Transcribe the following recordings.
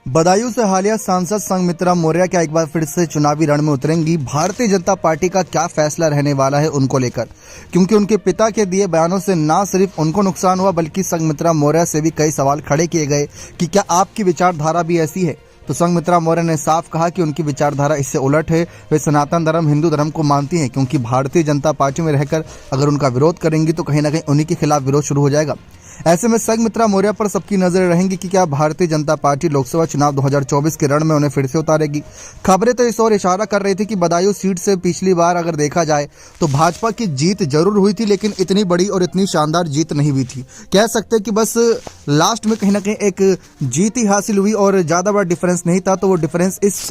बदायूं से हालिया सांसद संघमित्रा मौर्य क्या एक बार फिर से चुनावी रण में उतरेंगी? भारतीय जनता पार्टी का क्या फैसला रहने वाला है उनको लेकर? क्योंकि उनके पिता के दिए बयानों से ना सिर्फ उनको नुकसान हुआ बल्कि संघमित्रा मौर्य से भी कई सवाल खड़े किए गए कि क्या आपकी विचारधारा भी ऐसी है। तो संघमित्रा मौर्य ने साफ कहा कि उनकी विचारधारा इससे उलट है। वे सनातन धर्म हिंदू धर्म को मानती हैं, क्योंकि भारतीय जनता पार्टी में रहकर अगर उनका विरोध करेंगी तो कहीं ना कहीं उन्हीं के खिलाफ विरोध शुरू हो जाएगा। ऐसे में संघमित्रा मौर्य पर सबकी नजरें रहेंगी कि क्या भारतीय जनता पार्टी लोकसभा चुनाव 2024 के रण में उन्हें फिर से उतारेगी। खबरें तो इस ओर इशारा कर रही थी कि बदायूं सीट से पिछली बार अगर देखा जाए तो भाजपा की जीत जरूर हुई थी, लेकिन इतनी बड़ी और इतनी शानदार जीत नहीं हुई थी। कह सकते हैं कि बस लास्ट में कहीं ना कहीं एक जीत ही हासिल हुई और ज्यादा बड़ा डिफरेंस नहीं था। तो वो डिफरेंस इस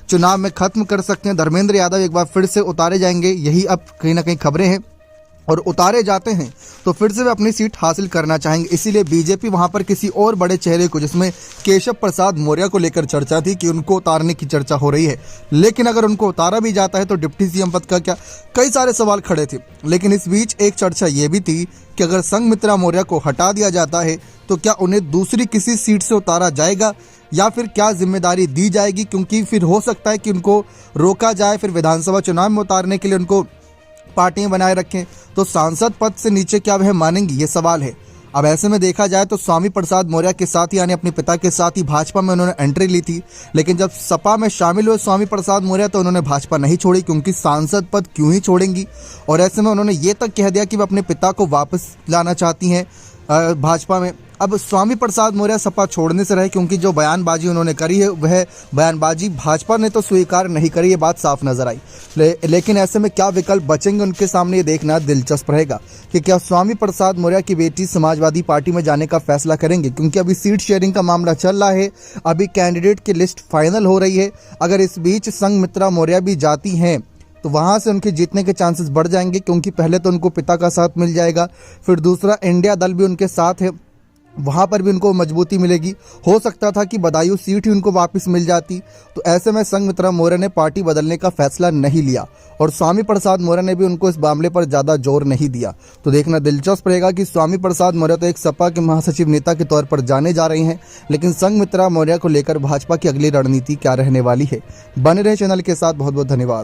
चुनाव में खत्म कर सकते हैं। धर्मेंद्र यादव एक बार फिर से उतारे जाएंगे, यही अब कहीं ना कहीं खबरें हैं, और उतारे जाते हैं तो फिर से वे अपनी सीट हासिल करना चाहेंगे। इसीलिए बीजेपी वहां पर किसी और बड़े चेहरे को, जिसमें केशव प्रसाद मौर्य को लेकर चर्चा थी कि उनको उतारने की चर्चा हो रही है, लेकिन अगर उनको उतारा भी जाता है तो डिप्टी सीएम पद का क्या, कई सारे सवाल खड़े थे। लेकिन इस बीच एक चर्चा ये भी थी कि अगर संघमित्रा मौर्य को हटा दिया जाता है तो क्या उन्हें दूसरी किसी सीट से उतारा जाएगा या फिर क्या जिम्मेदारी दी जाएगी, क्योंकि फिर हो सकता है कि उनको रोका जाए, फिर विधानसभा चुनाव में उतारने के लिए उनको पार्टियां बनाए रखें। तो सांसद पद से नीचे क्या वह मानेंगी, ये सवाल है। अब ऐसे में देखा जाए तो स्वामी प्रसाद मौर्य के साथ यानी अपने पिता के साथ ही भाजपा में उन्होंने एंट्री ली थी, लेकिन जब सपा में शामिल हुए स्वामी प्रसाद मौर्य तो उन्होंने भाजपा नहीं छोड़ी, क्योंकि सांसद पद क्यों ही छोड़ेंगी। और ऐसे में उन्होंने ये तक कह दिया कि वे अपने पिता को वापस लाना चाहती हैं भाजपा में। अब स्वामी प्रसाद मौर्य सपा छोड़ने से रहे, क्योंकि जो बयानबाजी उन्होंने करी है वह बयानबाजी भाजपा ने तो स्वीकार नहीं करी, ये बात साफ नजर आई। लेकिन ऐसे में क्या विकल्प बचेंगे उनके सामने, ये देखना दिलचस्प रहेगा कि क्या स्वामी प्रसाद मौर्य की बेटी समाजवादी पार्टी में जाने का फैसला करेंगे, क्योंकि अभी सीट शेयरिंग का मामला चल रहा है, अभी कैंडिडेट की लिस्ट फाइनल हो रही है। अगर इस बीच संघमित्रा मौर्य भी जाती हैं तो वहां से उनके जीतने के चांसेस बढ़ जाएंगे, क्योंकि पहले तो उनको पिता का साथ मिल जाएगा, फिर दूसरा इंडिया दल भी उनके साथ है, वहां पर भी उनको मजबूती मिलेगी। हो सकता था कि बदायूं सीट ही उनको वापस मिल जाती। तो ऐसे में संघमित्रा मौर्य ने पार्टी बदलने का फैसला नहीं लिया और स्वामी प्रसाद मौर्य ने भी उनको इस मामले पर ज्यादा जोर नहीं दिया। तो देखना दिलचस्प रहेगा कि स्वामी प्रसाद मौर्य तो एक सपा के महासचिव नेता के तौर पर जाने जा रहे हैं, लेकिन संघमित्रा मौर्य को लेकर भाजपा की अगली रणनीति क्या रहने वाली है। बने रहे चैनल के साथ, बहुत बहुत धन्यवाद।